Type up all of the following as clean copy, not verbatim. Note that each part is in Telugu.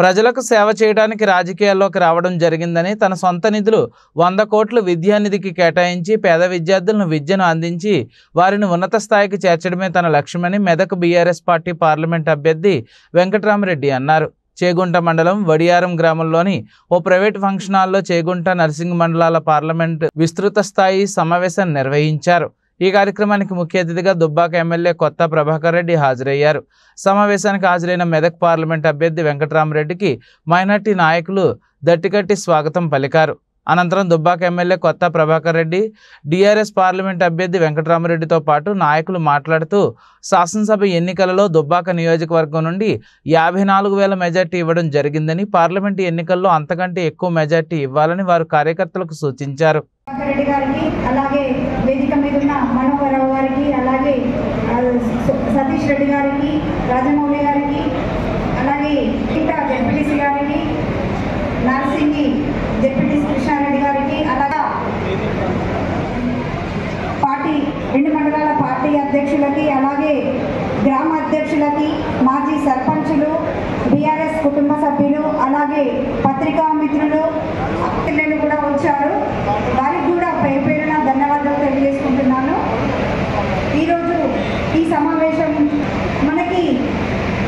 ప్రజలకు సేవ చేయడానికి రాజకీయాల్లోకి రావడం జరిగిందని, తన సొంత నిధులు 100 కోట్లు విద్యానిధికి కేటాయించి పేద విద్యార్థులను విద్యను అందించి వారిని ఉన్నత స్థాయికి చేర్చడమే తన లక్ష్యమని మెదక్ బీఆర్ఎస్ పార్టీ పార్లమెంట్ అభ్యర్థి వెంకట్రామరెడ్డి అన్నారు. చేగుంట మండలం వడియారం గ్రామంలోని ఓ ప్రైవేట్ ఫంక్షన్ హాల్లో చేగుంట, నర్సింగ్ మండలాల పార్లమెంట్ విస్తృత స్థాయి సమావేశం నిర్వహించారు. ఈ కార్యక్రమానికి ముఖ్య అతిథిగా దుబ్బాక ఎమ్మెల్యే కొత్త ప్రభాకర్ రెడ్డి హాజరయ్యారు. సమావేశానికి హాజరైన మెదక్ పార్లమెంట్ అభ్యర్థి వెంకట్రామరెడ్డికి మైనార్టీ నాయకులు దట్టికట్టి స్వాగతం పలికారు. అనంతరం దుబ్బాక ఎమ్మెల్యే కొత్త ప్రభాకర్ రెడ్డి, డిఆర్ఎస్ పార్లమెంట్ అభ్యర్థి వెంకట్రామరెడ్డితో పాటు నాయకులు మాట్లాడుతూ శాసనసభ ఎన్నికలలో దుబ్బాక నియోజకవర్గం నుండి 54,000 మెజార్టీ ఇవ్వడం జరిగిందని, పార్లమెంటు ఎన్నికల్లో అంతకంటే ఎక్కువ మెజార్టీ ఇవ్వాలని వారు కార్యకర్తలకు సూచించారు. సతీష్ రెడ్డి గారికి, రాజమౌళి గారికి, అలాగే జెడ్పీటీసీ గారికి, నర్సింగి జెడ్పీటీసీ కృష్ణారెడ్డి గారికి, అలాగా పార్టీ 2 మండలాల పార్టీ అధ్యక్షులకి, అలాగే గ్రామ అధ్యక్షులకి, మాజీ సర్పంచులు, బీఆర్ఎస్ కుటుంబ సభ్యులు, అలాగే పత్రికా మిత్రులు, పిల్లలు కూడా వచ్చారు. వారికి కూడా పేరున ధన్యవాదాలు తెలియజేసుకుంటున్నాను. ఈరోజు ఈ సమావేశం మనకి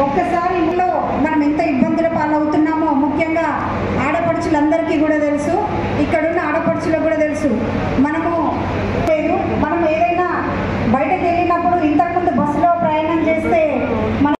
ఒక్కసారి ఇంట్లో మనం ఎంత ఇబ్బందుల పాలవుతున్నామో ముఖ్యంగా ఆడపడుచులందరికీ కూడా తెలుసు, ఇక్కడున్న ఆడపడుచులకు కూడా తెలుసు. మనం ఏదైనా బయటకు వెళ్ళినప్పుడు ఇంతకుముందు బస్సులో ప్రయాణం చేస్తే మన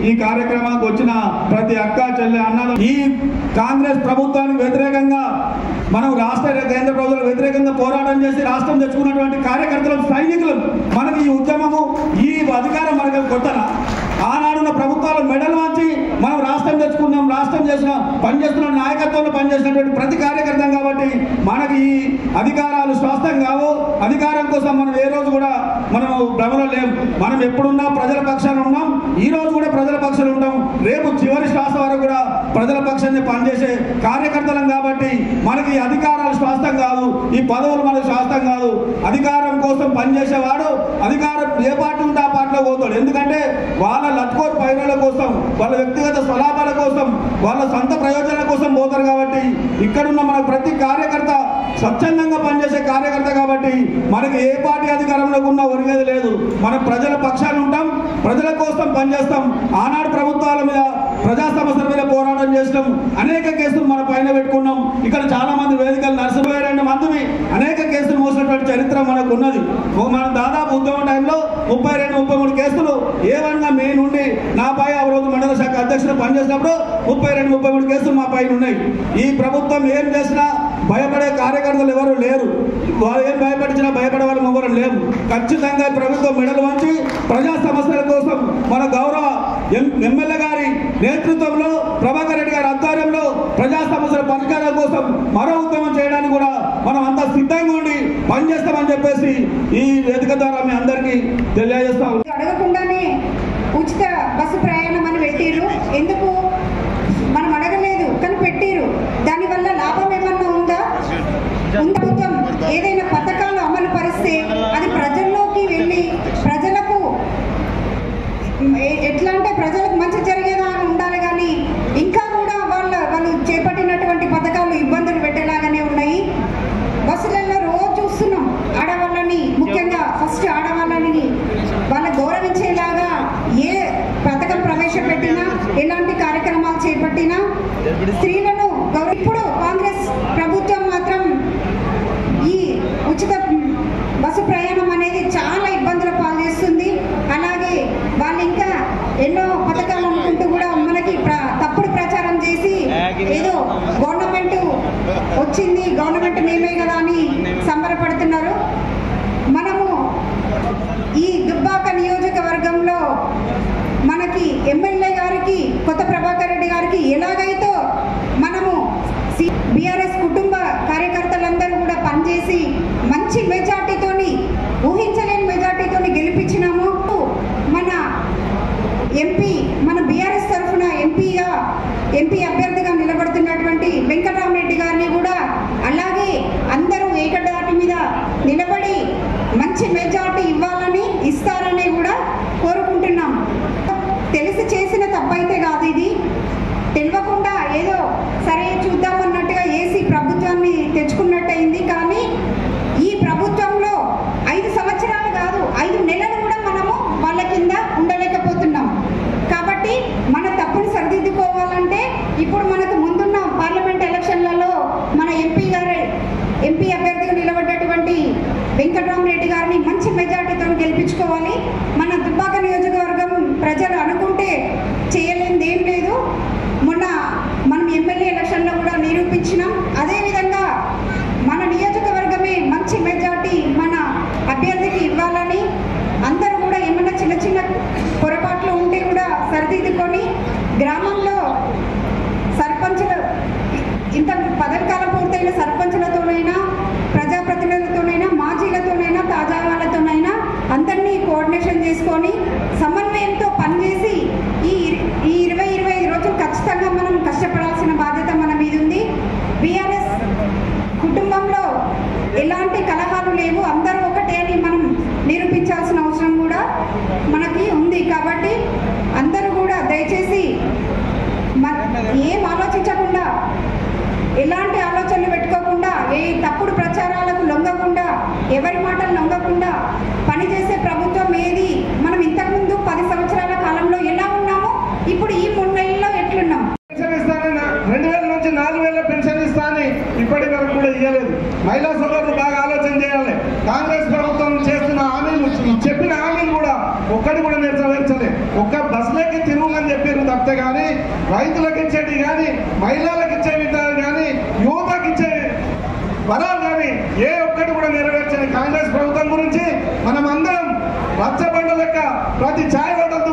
ఈ కార్యక్రమానికి వచ్చిన ప్రతి అక్క చెల్లె అన్నలు, ఈ కాంగ్రెస్ ప్రభుత్వానికి వ్యతిరేకంగా మనం రాష్ట్ర కేంద్ర ప్రభుత్వాలకు వ్యతిరేకంగా పోరాటం చేసి రాష్ట్రం తెచ్చుకున్నటువంటి కార్యకర్తలు, సైనికులు, మనకి ఈ ఉద్యమము, ఈ అధికారం మనకు కొత్తన ఆనాడున్న ప్రభుత్వాల మెడల్ వంచి మనం రాష్ట్రం తెచ్చుకున్నాం, రాష్ట్రం చేసిన పనిచేస్తున్న నాయకత్వంలో పనిచేసినటువంటి ప్రతి కార్యకర్తం కాబట్టి మనకి ఈ అధికారాలు స్వాస్థ్యం కావు. అధికారం కోసం మనం ఏ రోజు కూడా మనము భ్రమలో లేం. మనం ఎప్పుడున్నా ప్రజల పక్షాన ఉన్నాం, ఈ రోజు కూడా ప్రజల పక్షాన ఉంటాం, రేపు చివరి శ్వాస వరకు కూడా ప్రజల పక్షాన్ని పనిచేసే కార్యకర్తలం కాబట్టి మనకి ఈ అధికారాలు స్వాస్థ్యం కాదు, ఈ పదవులు మనకు స్వాస్థ్యం కాదు. అధికారం కోసం పనిచేసేవాడు అధికారం ఏ పార్టీ ఉంటే ఆ పార్టీలో పోతాడు. ఎందుకంటే వాళ్ళ లట్కోర్ పైరుల కోసం, వాళ్ళ వ్యక్తిగత స్వలాభాల కోసం, వాళ్ళ సొంత ప్రయోజనాల కోసం పోతారు. కాబట్టి ఇక్కడున్న మన ప్రతి కార్యకర్త స్వచ్ఛందంగా పనిచేసే కార్యకర్త కాబట్టి మనకి ఏ పార్టీ అధికారంలో ఉన్నా ఒరిగేది లేదు. మనం ప్రజల పక్షాన ఉంటాం, ప్రజల కోసం పనిచేస్తాం. ఆనాడు ప్రభుత్వాల మీద, ప్రజా సమస్యల మీద పోరాటం చేసినాం, అనేక కేసులు మన పైన పెట్టుకున్నాం. ఇక్కడ చాలా మంది వేదికలు 42 మందిని అనేక కేసులు మోసినటువంటి చరిత్ర మనకు ఉన్నది. మనం దాదాపు ఉద్యమం టైంలో 32-33 కేసులు ఏవన్గా మీ నుండి నాపై ఆ రోజు మండల శాఖ అధ్యక్షులు పనిచేసినప్పుడు 32-33 కేసులు మా పైన ఉన్నాయి. ఈ ప్రభుత్వం ఏం చేసినా భయపడే కార్యకర్తలు ఎవరు లేరు. వాళ్ళు ఏం భయపడించినా భయపడే వాళ్ళు ఎవరు లేరు. ఖచ్చితంగా ప్రభుత్వం మెడలు వంచి ప్రజా సమస్యల కోసం మన గౌరవ ఎమ్మెల్యే గారి నేతృత్వంలో, ప్రభాకర్ రెడ్డి గారి ఆధ్వర్యంలో ప్రజా సమస్యల పరిష్కారం కోసం మరో ఉద్యమం చేయడానికి కూడా మనం అంతా సిద్ధంగా ఉండి పనిచేస్తామని చెప్పేసి ఈ వేదిక ద్వారా మీ అందరికీ తెలియజేస్తాం. అడగకుండానే ఉచిత బస్సు ప్రయాణం అని పెట్టిరు. ఎందుకు మనం అడగలేదు కానీ పెట్టిరు. దానివల్ల లాభం ఏమన్నా ఉందా? ప్రభుత్వం ఏదైనా పథకాలు అమలు పరిస్తే అది ప్రజల్లోకి వెళ్ళి ప్రజలకు ఎట్లా అంటే ప్రజలకు మంచి జరిగేదా అని ఉండాలి. కానీ ఇంకా కూడా వాళ్ళు చేపట్టినటువంటి పథకాలు ఇబ్బందులు పెట్టేలాగానే ఉన్నాయి. బస్సులలో రోజు చూస్తున్నాం ఆడవాళ్ళని, ముఖ్యంగా ఫస్ట్ ఆడవాళ్ళని వాళ్ళ గౌరవించేలాగా ఏ పథకం ప్రవేశపెట్టినా, ఎలాంటి కార్యక్రమాలు చేపట్టినా స్త్రీలను ఇప్పుడు కాంగ్రెస్ ప్రభుత్వం మాత్రం ఈ ఉచిత బస్సు ప్రయాణం అనేది చాలా ఇబ్బందుల పాలు చేస్తుంది. అలాగే వాళ్ళు ఇంకా ఎన్నో పథకాలు అనుకుంటూ కూడా మనకి తప్పుడు ప్రచారం చేసి ఏదో గవర్నమెంట్ వచ్చింది, గవర్నమెంట్ మేమే కదా అని సంబరపడుతున్నారు. మనము ఎమ్మెల్యే గారికి కొత్త ప్రభాకర్ రెడ్డి గారికి ఎలాగైతే మనము బీఆర్ఎస్ కుటుంబ కార్యకర్తలందరూ కూడా పనిచేసి మంచి మెజార్టీతోని, ఊహించలేని మెజార్టీతోని గెలిపించినాము. మన ఎంపీ, మన బీఆర్ఎస్ తరఫున ఎంపీ అభ్యర్థిగా నిలబడుతున్నటువంటి వెంకటరామరెడ్డి గారిని కూడా అలాగే అందరూ ఏకదాటి మీద నిలబడి మంచి మెజార్టీ ఇస్తారని కూడా కోరుకుంటున్నాం. తెలిసి చేసిన తప్పైతే కాదు, ఇది తెలియకుండా ఏదో సరే చూద్దామన్నట్టుగా ఏసీ ప్రభుత్వాన్ని తెచ్చుకున్నట్టయింది. కానీ ఈ ప్రభుత్వంలో 5 సంవత్సరాలు కాదు, 5 నెలలు కూడా మనము వాళ్ళ కింద ఉండలేకపోతున్నాం. కాబట్టి మన తప్పును సరిదిద్దుకోవాలంటే ఇప్పుడు మనకు ముందున్న పార్లమెంట్ ఎలక్షన్లలో మన ఎంపీ అభ్యర్థిగా నిలబడ్డటువంటి వెంకటరామరెడ్డి గారిని మంచి మెజార్టీతో గెలిపించుకోవాలి. మన దుబ్బాక నియోజకవర్గం ప్రజలు అనుకుంటే చేయలేనిది ఏం లేదు. మొన్న మనం ఎమ్మెల్యే ఎలక్షన్లో కూడా నిరూపించినాం. అదేవిధంగా మన నియోజకవర్గమే మంచి మెజార్టీ మన అభ్యర్థికి ఇవ్వాలని అందరూ కూడా ఏమన్నా చిన్న చిన్న పొరపాట్లు ఉంటే కూడా సరిదిద్దుకొని గ్రామంలో సర్పంచులు, ఇంత పదవికాలం పూర్తయిన సర్పంచులతోనైనా, ప్రజాప్రతినిధులతోనైనా, మాజీలతోనైనా, తాజా వాళ్ళతోనైనా అందరినీ కోఆర్డినేషన్ చేసుకొని సమన్వయంతో పనిచేసి ఈ 20-25 రోజులు ఖచ్చితంగా మనం కష్టపడాల్సిన బాధ్యత మన మీద ఉంది. బీఆర్ఎస్ కుటుంబంలో ఎలాంటి కలహాలు లేవు, అందరూ ఒకటే అని మనం నిరూపించాల్సిన అవసరం కూడా మనకి ఉంది. కాబట్టి అందరూ కూడా దయచేసి ఏం ఆలోచించకుండా, ఎలాంటి ఆలోచనలు పెట్టుకోకుండా, ఏ తప్పుడు ప్రచారాలకు లొంగకుండా, ఎవరి మాటలు లొంగకుండా పనిచేసే ప్రభుత్వం ఏది. మనం ఇంతకుముందు 10 సంవత్సరాల కాలంలో ఎలా ఉన్నామో ఇప్పుడు ఈ 3 నెలల్లో ఎట్లున్నాం. పెన్షన్ ఇస్తానని 2000 నుంచి 4000 పెన్షన్ ఇస్తానని ఇప్పటి వరకు కూడా ఇవ్వలేదు. మహిళా సోదరులు బాగా ఆలోచన చేయాలి. కాంగ్రెస్ ప్రభుత్వం చేస్తున్న హామీలు, చెప్పిన హామీలు కూడా ఒక్కటి కూడా నెరవేర్చలేదు. ఒక్క బస్సులకి తిరుగుమని చెప్పారు తప్పితే కానీ రైతులకు ఇచ్చేవి కానీ, మహిళలకు ఇచ్చేవి కానీ, యువతకు ఇచ్చే వరాలు కానీ ఏ ఒక్కటి కూడా నెరవేర్చని కాంగ్రెస్ ప్రభుత్వం గురించి మనం అందరం రచ్చబండ లెక్క ప్రతి ఛాయ్ హోటల్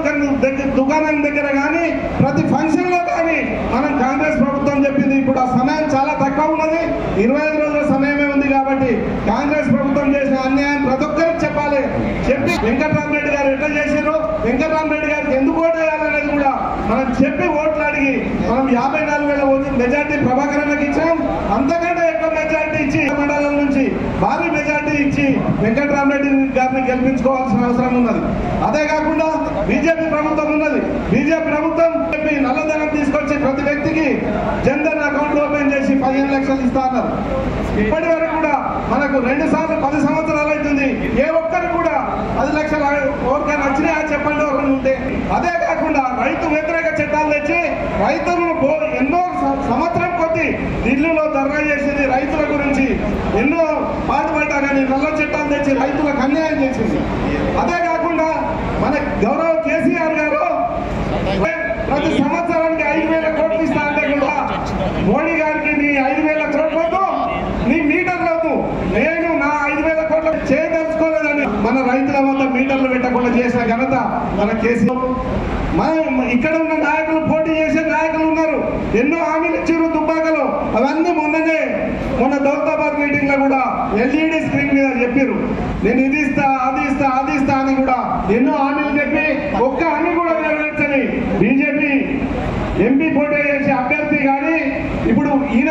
దుకాణం దగ్గర కానీ, ప్రతి ఫంక్షన్లో కానీ మనం కాంగ్రెస్ ప్రభుత్వం చెప్పింది. ఇప్పుడు ఆ సమయం చాలా తక్కువ ఉన్నది, 25 రోజుల సమయమే ఉంది. కాబట్టి కాంగ్రెస్ ప్రభుత్వం చేసిన అన్యాయం ప్రతి ఒక్కరికి చెప్పాలి. చెప్పి వెంకటరామరెడ్డి గారు ఎట్లా చేశారు, వెంకటరామరెడ్డి గారికి ఎందుకు ఓటు వేయాలనేది కూడా మనం చెప్పి ఓట్లు అడిగి మనం 54,000 ఓట్లు మెజార్టీ ప్రభాకరన్నకి ఇచ్చాం. అంతకంటే ఎక్కువ మెజార్టీ ఇచ్చి మండలం నుంచి భారీ మెజార్టీ ఇచ్చి వెంకటరామరెడ్డి గారిని గెలిపించుకోవాల్సిన అవసరం ఉన్నది. అదే కాకుండా బీజేపీ ప్రభుత్వం ఉన్నది. బీజేపీ ప్రభుత్వం చెప్పి నల్లధనం తీసుకొచ్చి ప్రతి వ్యక్తికి జన్ధన్ అకౌంట్ ఓపెన్ చేసి 15 లక్షలు ఇస్తా అన్నారు. ఇప్పటి వరకు కూడా మనకు 2 సార్లు 10 సంవత్సరాలు అవుతుంది. ఏ ఒక్కరు కూడా 10 లక్షలు ఎవరికైనా వచ్చినాయా చెప్పండి ఎవరైనా ఉంటే. అదే కాకుండా రైతు వ్యతిరేక చట్టాలు తెచ్చి రైతులను ఎన్నో సంవత్సరం కొద్ది ఢిల్లీలో ధర్నా చేసింది. రైతుల గురించి ఎన్నో పాటుపడ్డా కానీ నల్ల చట్టాలు తెచ్చి రైతులకు అన్యాయం చేసింది. అదే కాకుండా మన గౌరవ కేసీఆర్ గారు ప్రతి సంవత్సరానికి 5,000 కోట్లు ఇస్తా అంటే కూడా మోడీ గారికి నీ 5,000 కోట్లతో నీ మీటర్లతో నేను నా 5,000 కోట్లు చేయదలుచుకోలేదని మన రైతుల వద్ద మీటర్లు పెట్టకుండా చేసిన ఘనత మన కేసీఆర్. ఇక్కడ ఉన్న నాయకులు, పోటీ చేసే నాయకులు ఉన్నారు, ఎన్నో హామీలు ఇచ్చారు దుబ్బాకలో. అవన్నీ మొన్న దౌలతాబాద్ మీటింగ్ లో కూడా ఎల్ఈడి స్క్రీన్ మీద చెప్పారు, నేను ఇది ఇస్తా, అది ఇస్తా, అది ఇస్తా అని కూడా ఎన్నో హామీలు చెప్పి ఒక్క హామీ కూడా నెరవేర్చని బీజేపీ ఎంపీ పోటీ చేసే అభ్యర్థి కానీ ఇప్పుడు ఈయన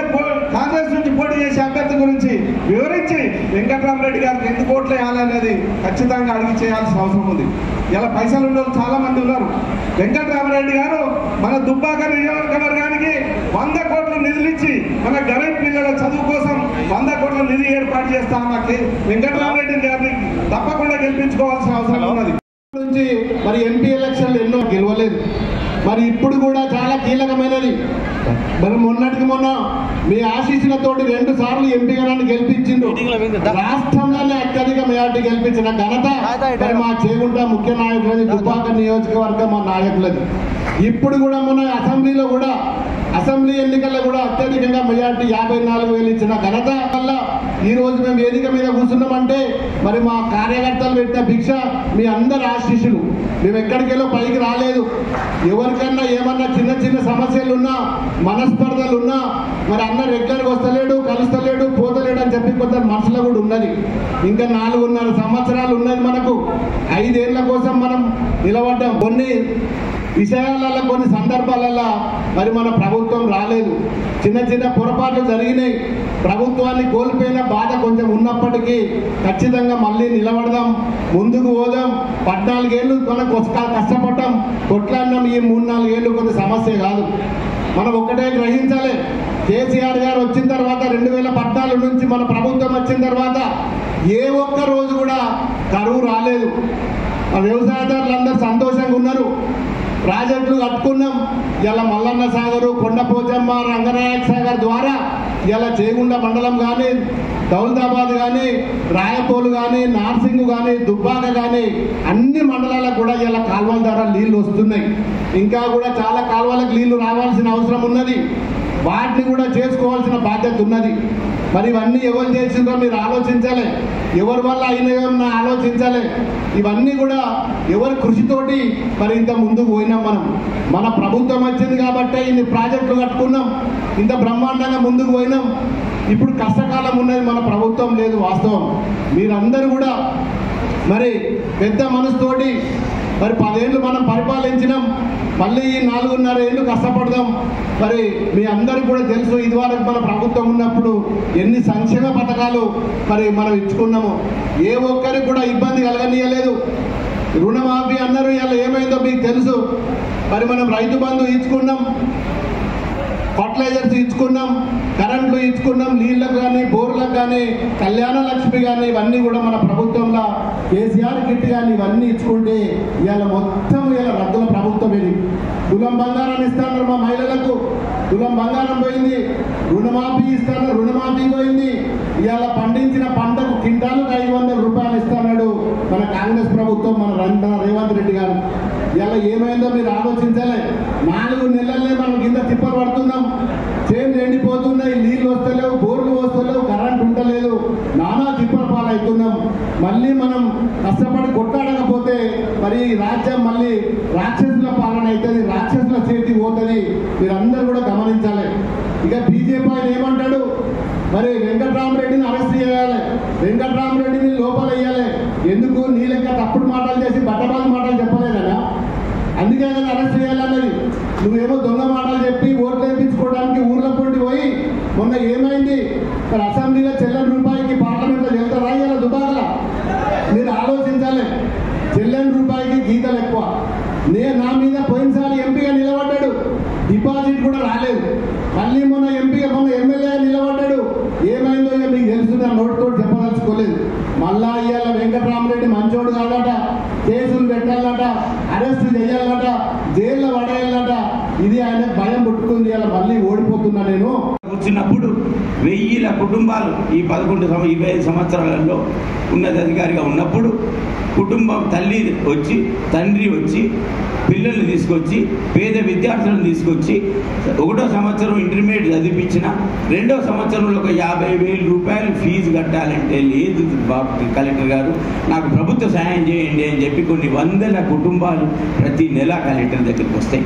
కాంగ్రెస్ నుంచి పోటీ చేసే అభ్యర్థి గురించి వివరించి వెంకటరామరెడ్డి గారికి ఎందుకు ఓట్లు వేయాలనేది ఖచ్చితంగా అడిగి చేయాల్సిన అవసరం ఉంది. ఇలా పైసలు ఉన్న చాలా మంది ఉన్నారు. వెంకటరామరెడ్డి గారు మన దుబ్బాక నియోజకవర్గానికి 100 కోట్ల నిధులు ఇచ్చి మన గరీబ్ పిల్లల చదువు కోసం 100 కోట్ల నిధి ఏర్పాటు చేస్తా అన్నకి వెంకటరామరెడ్డి గారిని తప్పకుండా గెలిపించుకోవాల్సిన అవసరం ఉన్నది. నుంచి మరి ఎంపీ ఎలక్షన్లు ఎన్నో గెలవలేదు. మరి ఇప్పుడు కూడా చాలా కీలకమైనది. మరి మొన్నటికి మొన్న మీ ఆశీస్సులతోటి 2 సార్లు ఎంపీగా నన్ను గెలిపించిండు. రాష్ట్రంలోనే అత్యధిక మెజార్టీ గెలిపించిన ఘనత మరి మా చేగుంట ముఖ్య నాయకులది, దుబ్బాక నియోజకవర్గం మా నాయకులది. ఇప్పుడు కూడా మన అసెంబ్లీలో కూడా అసెంబ్లీ ఎన్నికల్లో కూడా అత్యధికంగా మెజార్టీ 54,000 ఇచ్చిన ఘనత వల్ల ఈ రోజు మేము వేదిక మీద కూర్చున్నామంటే మరి మా కార్యకర్తలు పెట్టిన భిక్ష మీ అందరి ఆశీస్సులు. మేము ఎక్కడికెళ్ళో పైకి రాలేదు. ఎవరికన్నా ఏమన్నా చిన్న చిన్న సమస్యలు ఉన్నా, మనస్పర్ధలు ఉన్నా, మరి అన్న రెగ్యులర్గా వస్తలేడు, కలుస్తలేడు, పోతలేడు అని చెప్పి కొంత మనసులో కూడా ఉన్నది. ఇంకా 4.5 సంవత్సరాలు ఉన్నది మనకు. 5 ఏళ్ల కోసం మనం నిలబడ్డాం. కొన్ని విషయాలలో కొన్ని సందర్భాలలో మరి మన ప్రభుత్వం రాలేదు. చిన్న చిన్న పొరపాట్లు జరిగినాయి. ప్రభుత్వాన్ని కోల్పోయిన బాధ కొంచెం ఉన్నప్పటికీ ఖచ్చితంగా మళ్ళీ నిలబడదాం, ముందుకు పోదాం. 14 ఏళ్ళు మనం కష్టపడ్డాం, కొట్లాడినాం. ఈ 3-4 ఏళ్ళు కొంత సమస్య కాదు. మనం ఒక్కటే గ్రహించాలి. కేసీఆర్ గారు వచ్చిన తర్వాత 2014 నుంచి మన ప్రభుత్వం వచ్చిన తర్వాత ఏ ఒక్క రోజు కూడా కరువు రాలేదు. వ్యవసాయదారులందరూ సంతోషంగా ఉన్నారు. ప్రాజెక్టులు కట్టుకున్నాం. ఇలా మల్లన్న సాగరు, కొండపోచమ్మ, రంగనాయక సాగర్ ద్వారా ఇలా చేగుండ మండలం కానీ, దౌలతాబాద్ కానీ, రాయపోలు కానీ, నార్సింగ్ కానీ, దుబ్బాక కానీ అన్ని మండలాలకు కూడా ఇలా కాలువల ద్వారా నీళ్లు వస్తున్నాయి. ఇంకా కూడా చాలా కాలువలకు నీళ్లు రావాల్సిన అవసరం ఉన్నది. వాటిని కూడా చేసుకోవాల్సిన బాధ్యత ఉన్నది. మరి ఇవన్నీ ఎవరు చేసిందో మీరు ఆలోచించాలి. ఎవరి వల్ల అయినాయో ఆలోచించాలి. ఇవన్నీ కూడా ఎవరి కృషితోటి మరి ఇంత ముందుకు పోయినాం. మన ప్రభుత్వం వచ్చింది కాబట్టి ఇన్ని ప్రాజెక్టులు కట్టుకున్నాం, ఇంత బ్రహ్మాండంగా ముందుకు పోయినాం. ఇప్పుడు కష్టకాలం ఉన్నది, మన ప్రభుత్వం లేదు. వాస్తవం. మీరందరూ కూడా మరి పెద్ద మనసుతోటి మరి 10 ఏళ్ళు మనం పరిపాలించినాం. మళ్ళీ ఈ 4.5 ఏళ్ళు కష్టపడదాం. మరి మీ అందరికీ కూడా తెలుసు, ఇదివరకు మన ప్రభుత్వం ఉన్నప్పుడు ఎన్ని సంక్షేమ పథకాలు మరి మనం ఇచ్చుకున్నాము. ఏ ఒక్కరికి కూడా ఇబ్బంది కలగనీయలేదు. రుణమాఫీ అన్నారు, ఇలా ఏమైందో మీకు తెలుసు. మరి మనం రైతు బంధు ఇచ్చుకున్నాం, ఫర్టిలైజర్స్ ఇచ్చుకున్నాం, కరెంట్లు ఇచ్చుకున్నాం, నీళ్ళకు కానీ, బోర్లకు కానీ, కళ్యాణ లక్ష్మి కానీ ఇవన్నీ కూడా మన ప్రభుత్వంలో కేసీఆర్ కిట్ కానీ ఇవన్నీ ఇచ్చుకుంటే ఇవాళ మొత్తం ఇలా రద్దుల ప్రభుత్వం ఇది. తులం బంగారం ఇస్తాను మా మహిళలకు, తులం బంగారం పోయింది. రుణమాఫీ ఇస్తాను, రుణమాఫీ పోయింది. ఇవాళ పండించిన పంటకు క్వింటాలకు 500 రూపాయలు ఇస్తాడు మన కాంగ్రెస్ ప్రభుత్వం, మన రేవంత్ రెడ్డి గారు. ఇలా ఏమైందో మీరు ఆలోచించాలి. 4 నెలలనే మనం కింద తిప్పలు పడుతున్నాం. చేనులు ఎండిపోతున్నాయి, నీళ్లు వస్తలేవు, బోర్లు వస్తలేవు, కరెంట్ ఉండలేదు, నానా తిప్పల పాలవుతున్నాం. మళ్ళీ మనం కష్టపడి కొట్టాడకపోతే మరి రాజ్యం మళ్ళీ రాక్షసుల పాలన అవుతుంది, రాక్షసుల చేతికి పోతుంది. మీరందరూ కూడా గమనించాలి. ఇక బీజేపీ ఆయన ఏమంటాడు, మరి వెంకట్రామరెడ్డిని అరెస్ట్ చేయాలి, వెంకట్రామరెడ్డిని లోపల వేయాలి. ఎందుకు? నీ లెక్క తప్పుడు మాటలు చేసి బట్టబాలు మాటలు చెప్పలేదనా? అందుకే కదా అరెస్ట్ చేయాలన్నది. నువ్వేమో దొంగ మాటలు చెప్పి ఓట్లు వేయించుకోవడానికి ఊర్ల పొండి పోయి మొన్న ఏమైంది? మరి అసెంబ్లీలో చెల్లని రూపాయికి పార్లమెంట్లో వెళ్తారా ఇలా దుబాకలా? మీరు ఆలోచించాలి. చెల్లని రూపాయికి గీతలు ఎక్కువ. నా మీద పోయినసారి ఎంపీగా నిలబడ్డాడు, డిపాజిట్ కూడా రాలేదు. మళ్ళీ మొన్న ఎంపీగా మొన్న ఎమ్మెల్యే నిలబడ్డాడు. ఏమైందో ఇక మీకు తెలుసు, నా నోటితో చెప్పదలుచుకోలేదు. మళ్ళా ఇవాళ వెంకట్రామరెడ్డి మంచోడు కాదట, కేసులు పెట్టాలట, అరెస్ట్ చేయాలట, జైల్లో పడేయాలట. ఇది ఆయన భయం పుట్టుకుంది. ఇలా మళ్ళీ ఓడిపోతున్నా నేను. వచ్చినప్పుడు 1000 కుటుంబాలు ఈ 25 సంవత్సరాలలో ఉన్నతాధికారిగా ఉన్నప్పుడు కుటుంబం తల్లి వచ్చి, తండ్రి వచ్చి, పిల్లల్ని తీసుకొచ్చి, పేద విద్యార్థులను తీసుకొచ్చి 1వ సంవత్సరం ఇంటర్మీడియట్ చదివించిన, 2వ సంవత్సరంలో ఒక 50,000 రూపాయలు ఫీజు కట్టాలంటే లేదు కలెక్టర్ గారు, నాకు ప్రభుత్వ సహాయం చేయండి అని చెప్పి కొన్ని 100 కుటుంబాలు ప్రతి నెల కలెక్టర్ దగ్గరికి వస్తాయి.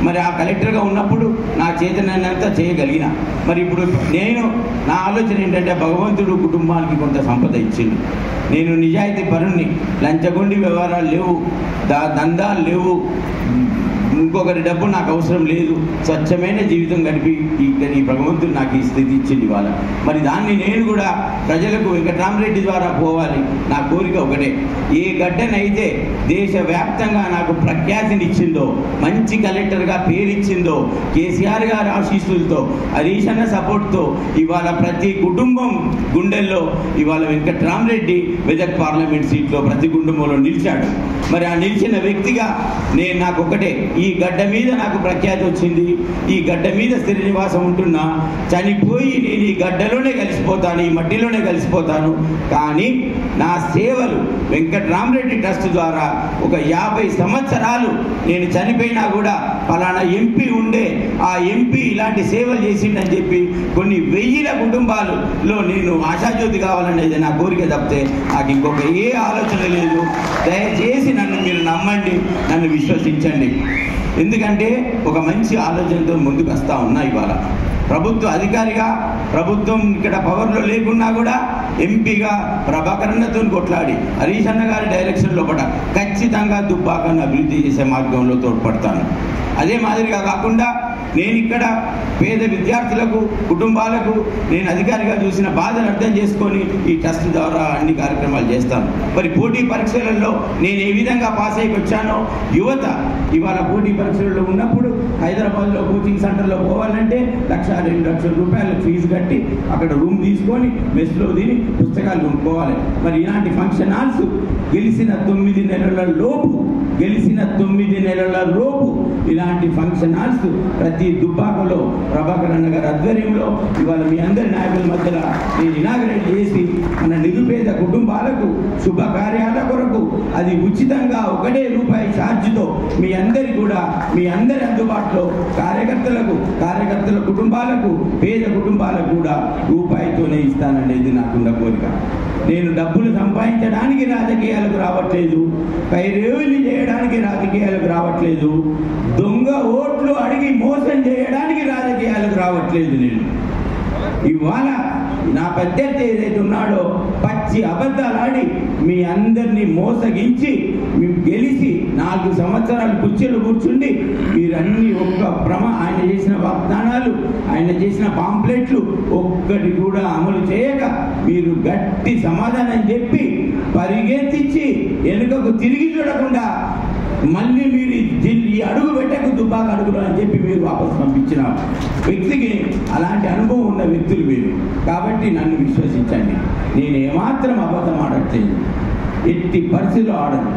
మరి ఆ కలెక్టర్గా ఉన్నప్పుడు నా చేతనంతా చేయగలిగిన. మరి ఇప్పుడు నేను నా ఆలోచన ఏంటంటే, భగవంతుడు కుటుంబానికి కొంత సంపద ఇచ్చిండు. నేను నిజాయితీ పరుణ్ణి, లంచగొండి వ్యవహారాలు లేవు, దందాలు లేవు, ఇంకొకరి డబ్బు నాకు అవసరం లేదు, స్వచ్ఛమైన జీవితం గడిపి ఈ భగవంతుడు నాకు ఈ స్థితి ఇచ్చింది ఇవాళ. మరి దాన్ని నేను కూడా ప్రజలకు వెంకట్రామరెడ్డి ద్వారా పోవాలి. నా కోరిక ఒకటే, ఏ గడ్డనైతే దేశవ్యాప్తంగా నాకు ప్రఖ్యాతినిచ్చిందో, మంచి కలెక్టర్గా పేరిచ్చిందో, కేసీఆర్ గారి ఆశీస్సులతో, హరీష్ అన్న సపోర్ట్తో ఇవాళ ప్రతి కుటుంబం గుండెల్లో ఇవాళ వెంకట్రామరెడ్డి మెదక్ పార్లమెంట్ సీట్లో ప్రతి కుటుంబంలో నిలిచాడు. మరి ఆ నిలిచిన వ్యక్తిగా నాకు ఒకటే, ఈ గడ్డ మీద నాకు ప్రఖ్యాతి వచ్చింది, ఈ గడ్డ మీద స్థిర నివాసం ఉంటున్నా, చనిపోయి నేను ఈ గడ్డలోనే కలిసిపోతాను, ఈ మట్టిలోనే కలిసిపోతాను. కానీ నా సేవలు వెంకట్రామరెడ్డి ట్రస్ట్ ద్వారా ఒక 50 సంవత్సరాలు నేను చనిపోయినా కూడా ఫలానా ఎంపీ ఉండే, ఆ ఎంపీ ఇలాంటి సేవలు చేసిండని చెప్పి కొన్ని 1000 కుటుంబాలలో నేను ఆశాజ్యోతి కావాలనేది నా కోరిక తప్పితే నాకు ఇంకొక ఏ ఆలోచన లేదు. దయచేసి నన్ను మీరు నమ్మండి, నన్ను విశ్వసించండి. ఎందుకంటే ఒక మంచి ఆలోచనతో ముందుకు వస్తూ ఉన్నా. ఇవాళ ప్రభుత్వ అధికారిగా, ప్రభుత్వం ఇక్కడ పవర్లో లేకున్నా కూడా ఎంపీగా ప్రభాకర్ అన్నతో కొట్లాడి హరీష్ అన్న గారి డైరెక్షన్లో పడ ఖచ్చితంగా దుబ్బాకను అభివృద్ధి చేసే మార్గంలో తోడ్పడతాను. అదే మాదిరిగా కాకుండా నేను ఇక్కడ పేద విద్యార్థులకు, కుటుంబాలకు నేను అధికారిగా చూసిన బాధను అర్థం చేసుకొని ఈ ట్రస్ట్ ద్వారా అన్ని కార్యక్రమాలు చేస్తాను. మరి పోటీ పరీక్షలలో నేను ఏ విధంగా పాస్ అయ్యి వచ్చానో, యువత ఇవాళ పోటీ పరీక్షలలో ఉన్నప్పుడు హైదరాబాద్లో కోచింగ్ సెంటర్లో పోవాలంటే 1,00,000-2 లక్షల రూపాయలు ఫీజు కట్టి అక్కడ రూమ్ తీసుకొని మెస్లో తిని పుస్తకాలు కొనుక్కోవాలి. మరి ఇలాంటి ఫంక్షన్ హాల్స్ గెలిచిన 9 నెలల లోపు ఇలాంటి ఫంక్షన్ హాల్స్ ప్రతి దుబ్బాకలో ప్రభాకర్ అన్న గారి ఆధ్వర్యంలో ఇవాళ మీ అందరి నాయకుల మధ్యలో నేను ఇనాగరేట్ చేసి మన నిరుపేద కుటుంబాలకు శుభకార్యాల కొరకు అది ఉచితంగా 1 రూపాయి ఛార్జ్తో మీ అందరి కూడా, మీ అందరి అందుబాటులో కార్యకర్తల కుటుంబాలకు, పేద కుటుంబాలకు కూడా రూపాయితోనే ఇస్తాననేది నాకున్న కోరిక. నేను డబ్బులు సంపాదించడానికి రాజకీయాలకు రావట్లేదు, పైరేవులు చేయడానికి రాజకీయాలకు రావట్లేదు, దొంగ ఓట్లు అడిగి మోసం చేయడానికి రాజకీయాలకు రావట్లేదు. నేను ఇవాళ నా ప్రత్యర్థి ఏదైతే ఉన్నాడో పచ్చి అబద్ధాలాడి మీ అందరినీ మోసగించి మేము గెలిచి 4 సంవత్సరాలు కుర్చీలు కూర్చుండి మీరన్నీ ఆయన చేసిన వాగ్దానాలు, ఆయన చేసిన పాంప్లెట్లు ఒక్కటి కూడా అమలు చేయక మీరు గట్టి సమాధానం చెప్పి పరిగెత్తించి వెనుకకు తిరిగి చూడకుండా మళ్ళీ మీరు ఈ అడుగు పెట్టకు దుబ్బాక అడుగులు అని చెప్పి మీరు వాపసు పంపించిన వ్యక్తికి అలాంటి అనుభవం ఉన్న వ్యక్తులు మీరు. కాబట్టి నన్ను విశ్వసించండి, నేను ఏమాత్రం అబద్ధం ఆడట్లేదు, ఎట్టి పరిస్థితిలో ఆడను.